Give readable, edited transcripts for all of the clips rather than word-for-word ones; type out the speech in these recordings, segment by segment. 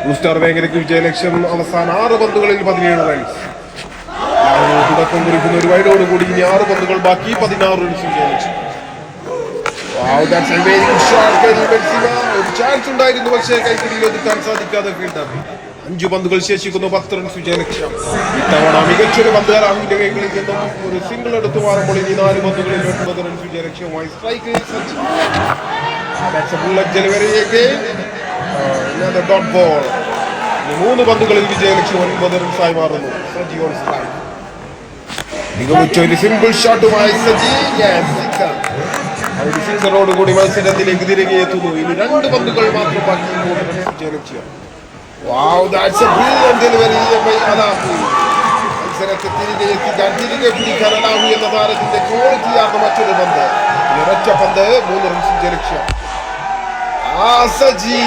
Blue Star വേങ്ങരയ്ക്ക് വിജയലക്ഷ്യം. അവസാന 6 പന്തുകളിൽ 17 റൺസ്. തുടക്കം കുറിക്കുന്ന ഒരു വൈഡോടുകൂടി ഇനി 6 പന്തുകൾ ബാക്കി, 16 റൺസ് വിജയലക്ഷ്യം. ഒരു ചാൻസ് ഉണ്ടായിരുന്നു, പക്ഷേ കൈപ്പിടിയിൽ ഒതുക്കാൻ സാധിക്കാതെ ഫീൽഡർ. 5 പന്തുകൾ ശേഷിക്കുന്നു, 10 റൺസ് വിജയലക്ഷ്യം. ഇത്തവണ മികച്ചൊരു പന്ത് രാഹുലിന്റെ കൈകളിൽ നിന്നും ഒരു സിംഗിൾ എടുത്തു മാറുമ്പോൾ ഇനി 4 പന്തുകളിൽ 9 റൺസ് വിജയലക്ഷ്യവുമായി. Strike dot ball. 3 പന്തുകളിൽ വിജയലക്ഷ്യം 9 റൺസായി മാറുന്നു. Saji on strike. മികവുറ്റൊരു സിമ്പിൾ ഷോട്ടുമായി സജി. ഒരു സിക്സറോട് കൂടി മത്സരത്തിലേക്ക് തിരികെ എത്തുന്നു. ഇനി 2 പന്തുകൾ മാത്രം ബാക്കി, 3 റൺസ് വിജയലക്ഷ്യം. മത്സരത്തെ തിരികെ എത്തിക്കാൻ, തിരികെ പിടിക്കാൻ അലാഹു എന്ന താരത്തിന്റെ ക്വാളിറ്റിയാണ് മറ്റൊരു പന്ത്. ഒരൊറ്റ പന്ത്, 3 റൺസ് വിജയലക്ഷ്യം. സജി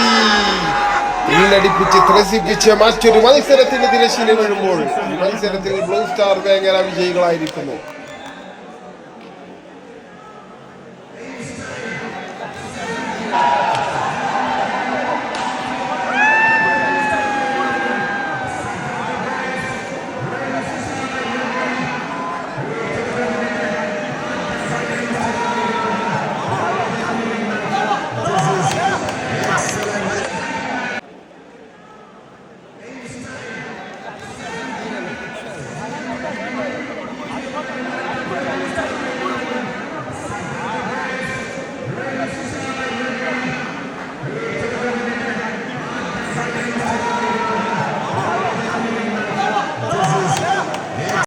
ിപ്പിച്ച് ത്രസിപ്പിച്ച് മറ്റൊരു മത്സരത്തിന് തിരശ്ശീല വീഴുമ്പോൾ മത്സരത്തിൽ ബ്ലൂ സ്റ്റാർ വേങ്ങര വിജയികളായിരിക്കുന്നു.